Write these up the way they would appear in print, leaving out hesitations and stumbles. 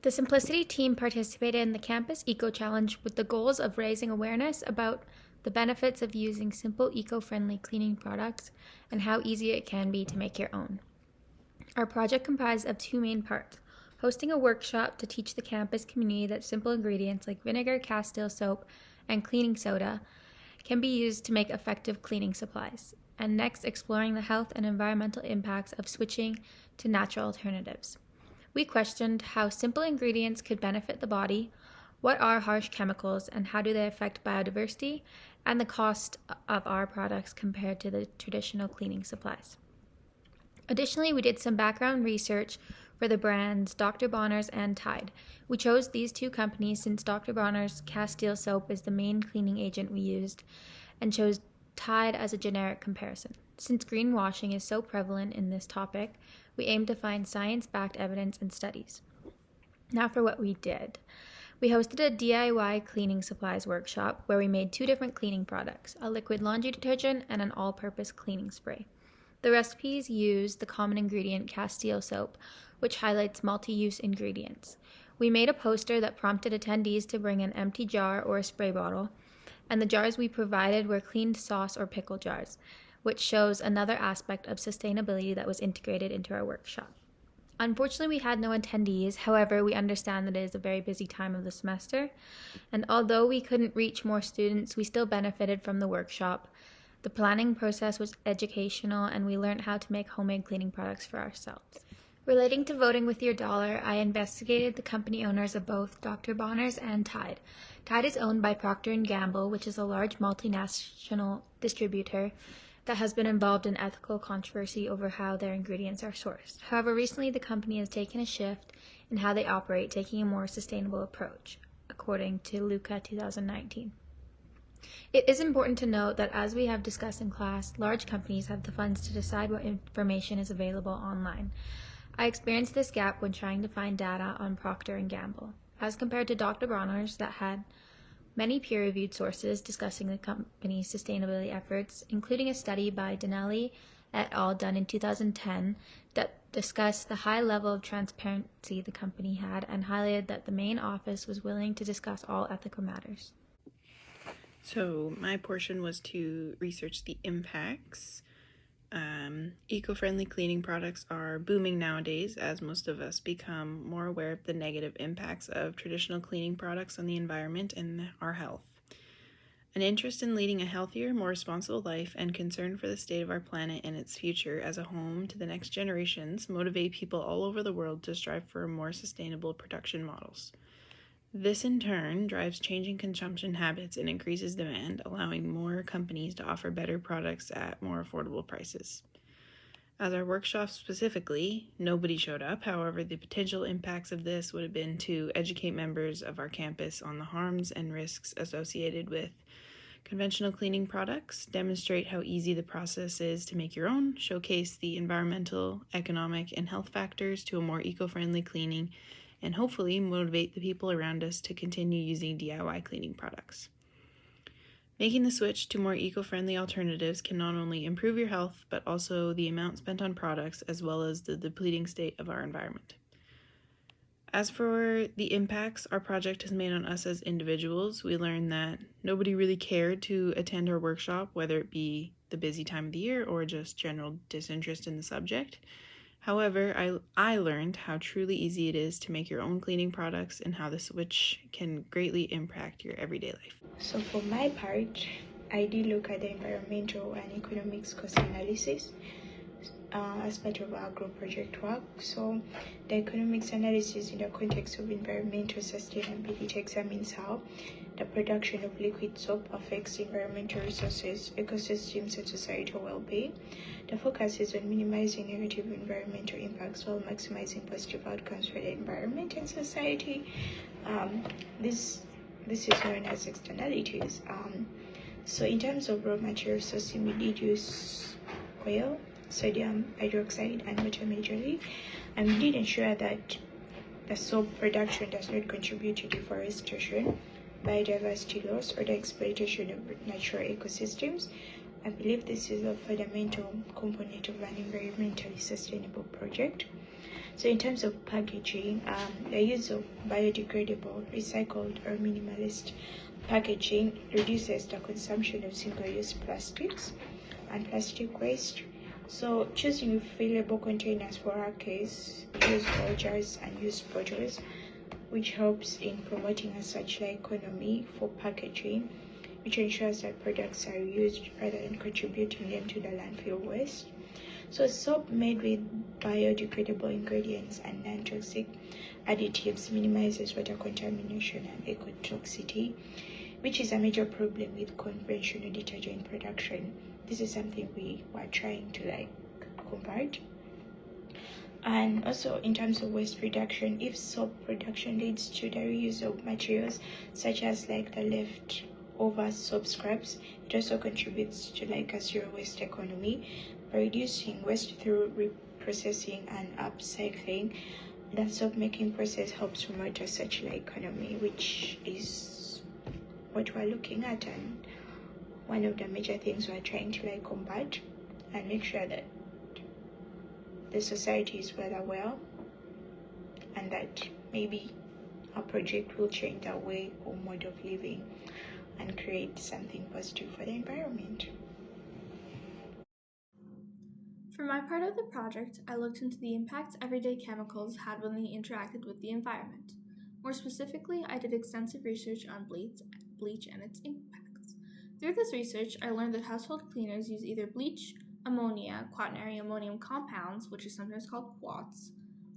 The Simplicity team participated in the Campus EcoChallenge with the goals of raising awareness about the benefits of using simple eco-friendly cleaning products and how easy it can be to make your own. Our project comprised of two main parts: hosting a workshop to teach the campus community that simple ingredients like vinegar, castile soap, and cleaning soda can be used to make effective cleaning supplies, and next exploring the health and environmental impacts of switching to natural alternatives. We questioned how simple ingredients could benefit the body, what are harsh chemicals and how do they affect biodiversity, and the cost of our products compared to the traditional cleaning supplies. Additionally, we did some background research for the brands Dr. Bronner's and Tide. We chose these two companies since Dr. Bronner's Castile soap is the main cleaning agent we used, and chose Tide as a generic comparison. Since greenwashing is so prevalent in this topic, we aim to find science-backed evidence and studies. Now for what we did. We hosted a DIY cleaning supplies workshop where we made two different cleaning products, a liquid laundry detergent and an all-purpose cleaning spray. The recipes use the common ingredient Castile soap, which highlights multi-use ingredients. We made a poster that prompted attendees to bring an empty jar or a spray bottle, and the jars we provided were cleaned sauce or pickle jars, which shows another aspect of sustainability that was integrated into our workshop. Unfortunately, we had no attendees. However, we understand that it is a very busy time of the semester, and although we couldn't reach more students, we still benefited from the workshop. The planning process was educational, and we learned how to make homemade cleaning products for ourselves. Relating to voting with your dollar, I investigated the company owners of both Dr. Bronner's and Tide. Tide is owned by Procter & Gamble, which is a large multinational distributor that has been involved in ethical controversy over how their ingredients are sourced. However, recently the company has taken a shift in how they operate, taking a more sustainable approach, according to Luca 2019. It is important to note that, as we have discussed in class, large companies have the funds to decide what information is available online. I experienced this gap when trying to find data on Procter & Gamble, as compared to Dr. Bronner's that had many peer-reviewed sources discussing the company's sustainability efforts, including a study by Donnelly et al. Done in 2010 that discussed the high level of transparency the company had and highlighted that the main office was willing to discuss all ethical matters. So my portion was to research the impacts. Eco-friendly cleaning products are booming nowadays as most of us become more aware of the negative impacts of traditional cleaning products on the environment and our health. An interest in leading a healthier, more responsible life and concern for the state of our planet and its future as a home to the next generations motivate people all over the world to strive for more sustainable production models. This in turn drives changing consumption habits and increases demand, allowing more companies to offer better products at more affordable prices. As our workshop specifically, nobody showed up. However, the potential impacts of this would have been to educate members of our campus on the harms and risks associated with conventional cleaning products, demonstrate how easy the process is to make your own, showcase the environmental, economic, and health factors to a more eco-friendly cleaning, and hopefully motivate the people around us to continue using DIY cleaning products. Making the switch to more eco-friendly alternatives can not only improve your health, but also the amount spent on products, as well as the depleting state of our environment. As for the impacts our project has made on us as individuals, we learned that nobody really cared to attend our workshop, whether it be the busy time of the year or just general disinterest in the subject. However, I learned how truly easy it is to make your own cleaning products and how the switch can greatly impact your everyday life. So for my part, I did look at the environmental and economics cost analysis as part of our group project work. So the economics analysis in the context of environmental sustainability examines how the production of liquid soap affects environmental resources, ecosystems, and societal well-being. The focus is on minimizing negative environmental impacts while maximizing positive outcomes for the environment and society. This is known as externalities. So in terms of raw material sourcing, we did use oil, sodium hydroxide, and water majorly, and we did ensure that the soap production does not contribute to deforestation, biodiversity loss, or the exploitation of natural ecosystems. I believe this is a fundamental component of an environmentally sustainable project. So in terms of packaging, the use of biodegradable, recycled, or minimalist packaging reduces the consumption of single-use plastics and plastic waste. So choosing refillable containers for our case, we use ball jars and used bottles, which helps in promoting a circular economy for packaging, which ensures that products are used rather than contributing them to the landfill waste. So soap made with biodegradable ingredients and non-toxic additives minimizes water contamination and ecotoxicity, which is a major problem with conventional detergent production. This is something we were trying to convert. And also in terms of waste reduction, if soap production leads to the reuse of materials such as the leftover soap scraps, it also contributes to a zero waste economy. By reducing waste through reprocessing and upcycling, the soap making process helps promote a circular economy, which is what we're looking at, and one of the major things we're trying to combat and make sure that the society is well aware, and that maybe our project will change our way or mode of living and create something positive for the environment. For my part of the project, I looked into the impacts everyday chemicals had when they interacted with the environment. More specifically, I did extensive research on bleach and its impacts. Through this research, I learned that household cleaners use either bleach, ammonia, quaternary ammonium compounds, which is sometimes called quats,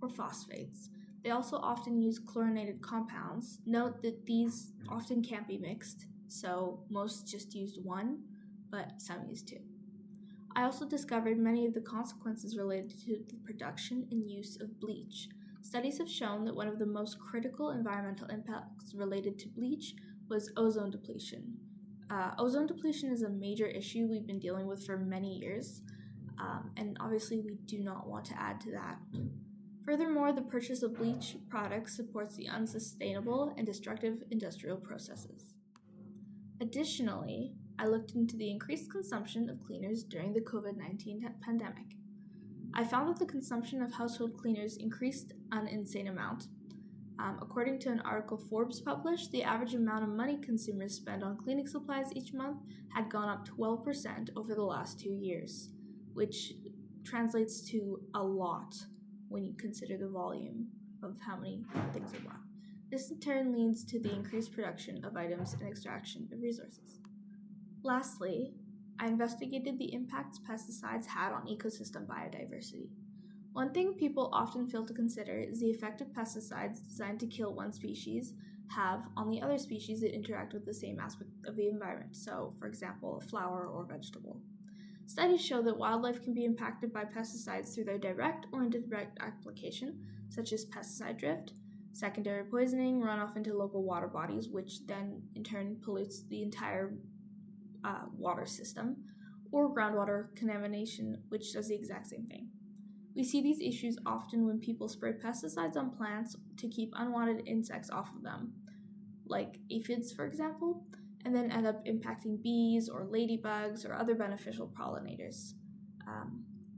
or phosphates. They also often use chlorinated compounds. Note that these often can't be mixed, so most just used one, but some use two. I also discovered many of the consequences related to the production and use of bleach. Studies have shown that one of the most critical environmental impacts related to bleach was ozone depletion. Ozone depletion is a major issue we've been dealing with for many years, and obviously we do not want to add to that. Furthermore, the purchase of bleach products supports the unsustainable and destructive industrial processes. Additionally, I looked into the increased consumption of cleaners during the COVID-19 pandemic. I found that the consumption of household cleaners increased an insane amount. According to an article Forbes published, the average amount of money consumers spend on cleaning supplies each month had gone up 12% over the last 2 years, which translates to a lot when you consider the volume of how many things are bought. This in turn leads to the increased production of items and extraction of resources. Lastly, I investigated the impacts pesticides had on ecosystem biodiversity. One thing people often fail to consider is the effect of pesticides designed to kill one species have on the other species that interact with the same aspect of the environment, so, for example, a flower or vegetable. Studies show that wildlife can be impacted by pesticides through their direct or indirect application, such as pesticide drift, secondary poisoning, runoff into local water bodies, which then in turn pollutes the entire water system, or groundwater contamination, which does the exact same thing. We see these issues often when people spray pesticides on plants to keep unwanted insects off of them, like aphids, for example, and then end up impacting bees or ladybugs or other beneficial pollinators.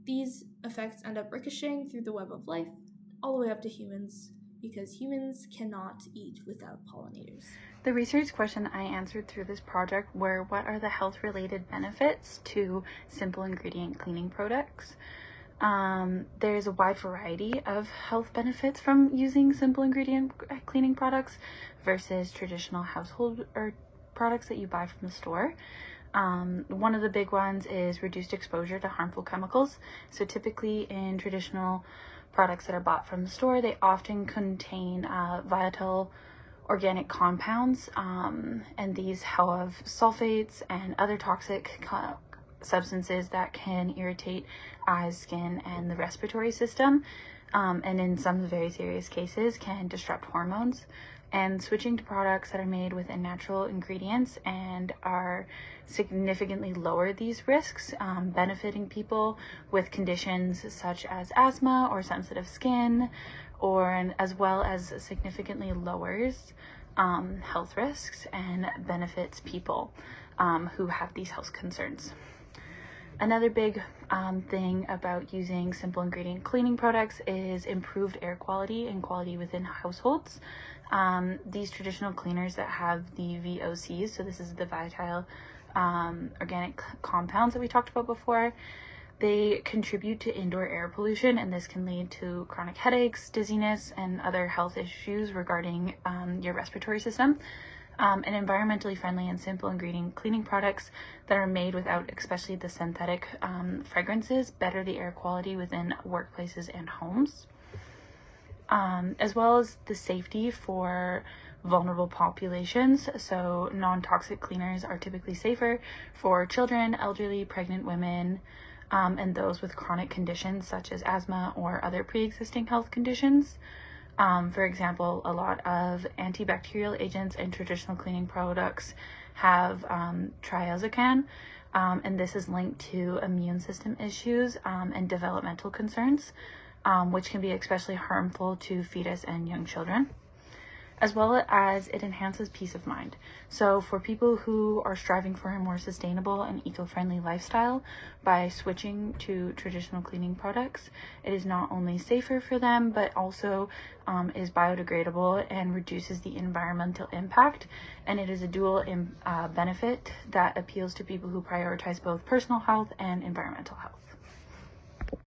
These effects end up ricocheting through the web of life all the way up to humans, because humans cannot eat without pollinators. The research question I answered through this project were, what are the health-related benefits to simple ingredient cleaning products? There's a wide variety of health benefits from using simple ingredient cleaning products versus traditional household or products that you buy from the store. One of the big ones is reduced exposure to harmful chemicals. So typically in traditional products that are bought from the store, they often contain volatile organic compounds, and these have sulfates and other toxic substances that can irritate eyes, skin, and the respiratory system, and in some very serious cases can disrupt hormones. And switching to products that are made with natural ingredients and are significantly lower these risks, benefiting people with conditions such as asthma or sensitive skin, or as well as significantly lowers health risks and benefits people who have these health concerns. Another big thing about using simple ingredient cleaning products is improved air quality and quality within households. These traditional cleaners that have the VOCs, so this is the volatile organic compounds that we talked about before, they contribute to indoor air pollution, and this can lead to chronic headaches, dizziness, and other health issues regarding your respiratory system. And environmentally friendly and simple ingredient cleaning products that are made without especially the synthetic fragrances better the air quality within workplaces and homes, as well as the safety for vulnerable populations. So non-toxic cleaners are typically safer for children, elderly, pregnant women, and those with chronic conditions such as asthma or other pre-existing health conditions. For example, a lot of antibacterial agents and traditional cleaning products have triazocan, and this is linked to immune system issues and developmental concerns, which can be especially harmful to fetus and young children, as well as it enhances peace of mind. So for people who are striving for a more sustainable and eco-friendly lifestyle, by switching to traditional cleaning products, it is not only safer for them, but also is biodegradable and reduces the environmental impact. And it is a dual benefit that appeals to people who prioritize both personal health and environmental health.